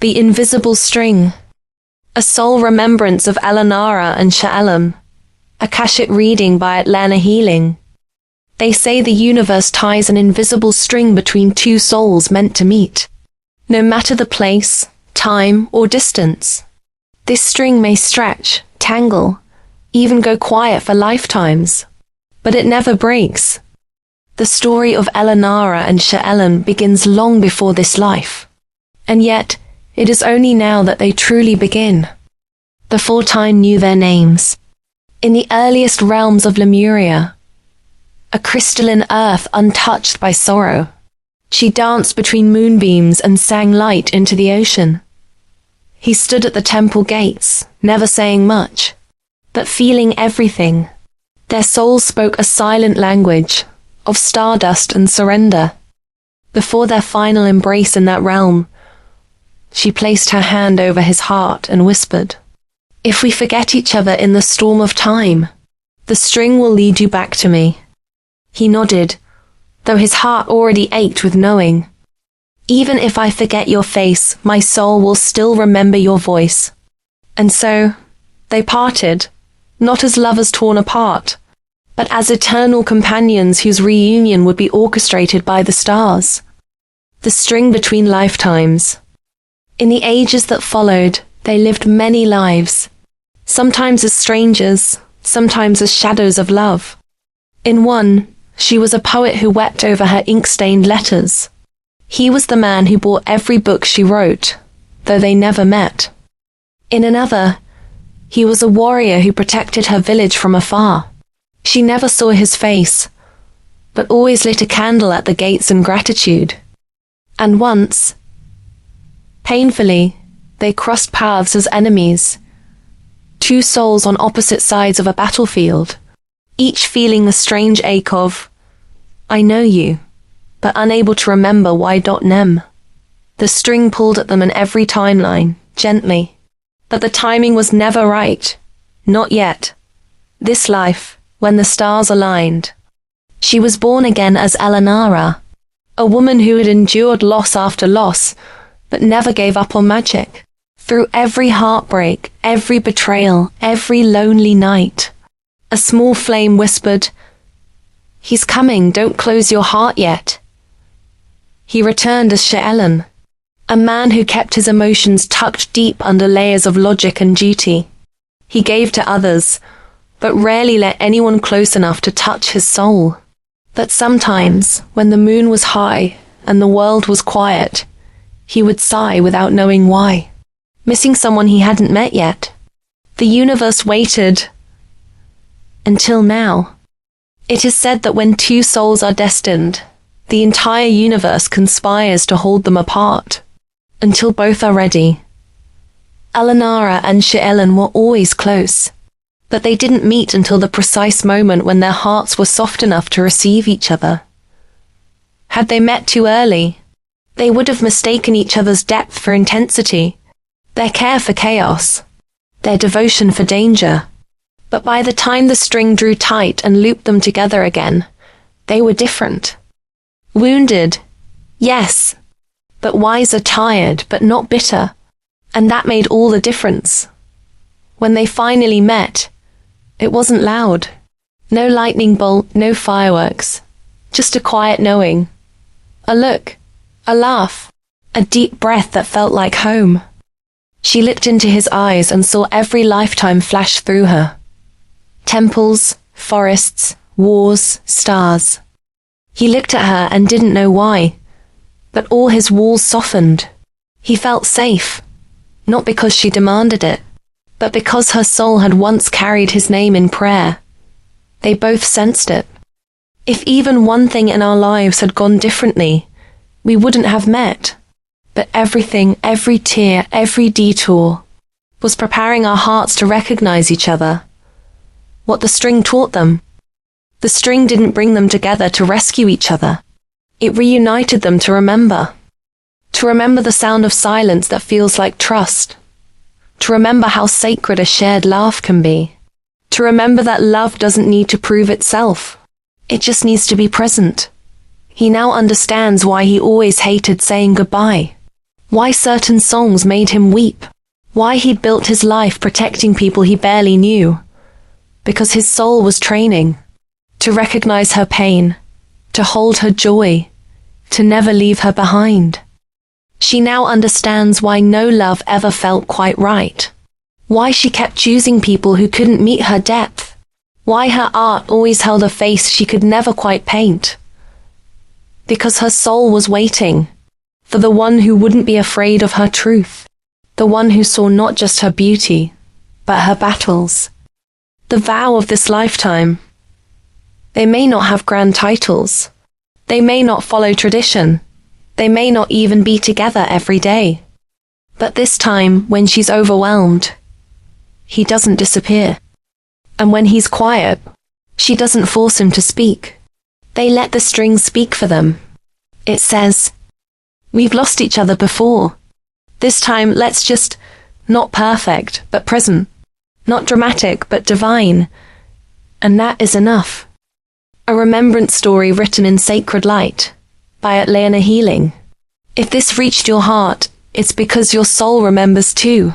The Invisible String. A Soul Remembrance of Atlanna and Sha'elon. Akashic Reading by Atlanna Healing. They say the universe ties an invisible string between two souls meant to meet. No matter the place, time, or distance. This string may stretch, tangle, even go quiet for lifetimes. But it never breaks. The story of Atlanna and Sha'elon begins long before this life. And yet, it is only now that they truly begin. Before time knew their names. In the earliest realms of Lemuria, a crystalline earth untouched by sorrow, she danced between moonbeams and sang light into the ocean. He stood at the temple gates, never saying much, but feeling everything. Their souls spoke a silent language of stardust and surrender. Before their final embrace in that realm, she placed her hand over his heart and whispered, "If we forget each other in the storm of time, the string will lead you back to me." He nodded, though his heart already ached with knowing. "Even if I forget your face, my soul will still remember your voice." And so, they parted, not as lovers torn apart, but as eternal companions whose reunion would be orchestrated by the stars. The string between lifetimes. In the ages that followed, they lived many lives, sometimes as strangers, sometimes as shadows of love. In one, she was a poet who wept over her ink-stained letters. He was the man who bought every book she wrote, though they never met. In another, he was a warrior who protected her village from afar. She never saw his face, but always lit a candle at the gates in gratitude. And once, painfully, they crossed paths as enemies, two souls on opposite sides of a battlefield, each feeling the strange ache of, "I know you, but unable to remember why. Nem." The string pulled at them in every timeline, gently, but the timing was never right. Not yet. This life, when the stars aligned. She was born again as Atlanna, a woman who had endured loss after loss, but never gave up on magic. Through every heartbreak, every betrayal, every lonely night, a small flame whispered, "He's coming, don't close your heart yet." He returned as Sha'elon, a man who kept his emotions tucked deep under layers of logic and duty. He gave to others, but rarely let anyone close enough to touch his soul. But sometimes, when the moon was high and the world was quiet, he would sigh without knowing why, missing someone he hadn't met yet. The universe waited until now. It is said that when two souls are destined, the entire universe conspires to hold them apart, until both are ready. Atlanna and Sha'elon were always close, but they didn't meet until the precise moment when their hearts were soft enough to receive each other. Had they met too early, they would have mistaken each other's depth for intensity, their care for chaos, their devotion for danger. But by the time the string drew tight and looped them together again, they were different. Wounded, yes, but wiser, tired, but not bitter. And that made all the difference. When they finally met, it wasn't loud. No lightning bolt, no fireworks. Just a quiet knowing. A look. A laugh, a deep breath that felt like home. She looked into his eyes and saw every lifetime flash through her. Temples, forests, wars, stars. He looked at her and didn't know why, but all his walls softened. He felt safe, not because she demanded it, but because her soul had once carried his name in prayer. They both sensed it. If even one thing in our lives had gone differently, we wouldn't have met. But everything, every tear, every detour, was preparing our hearts to recognize each other. What the string taught them. The string didn't bring them together to rescue each other. It reunited them to remember. To remember the sound of silence that feels like trust. To remember how sacred a shared laugh can be. To remember that love doesn't need to prove itself. It just needs to be present. He now understands why he always hated saying goodbye. Why certain songs made him weep. Why he'd built his life protecting people he barely knew. Because his soul was training to recognize her pain, to hold her joy, to never leave her behind. She now understands why no love ever felt quite right. Why she kept choosing people who couldn't meet her depth. Why her art always held a face she could never quite paint. Because her soul was waiting for the one who wouldn't be afraid of her truth. The one who saw not just her beauty, but her battles. The vow of this lifetime. They may not have grand titles. They may not follow tradition. They may not even be together every day. But this time, when she's overwhelmed, he doesn't disappear. And when he's quiet, she doesn't force him to speak. They let the strings speak for them. It says, "We've lost each other before. This time, let's just, not perfect, but present. Not dramatic, but divine. And that is enough." A remembrance story written in sacred light by Atlanna Healing. If this reached your heart, it's because your soul remembers too.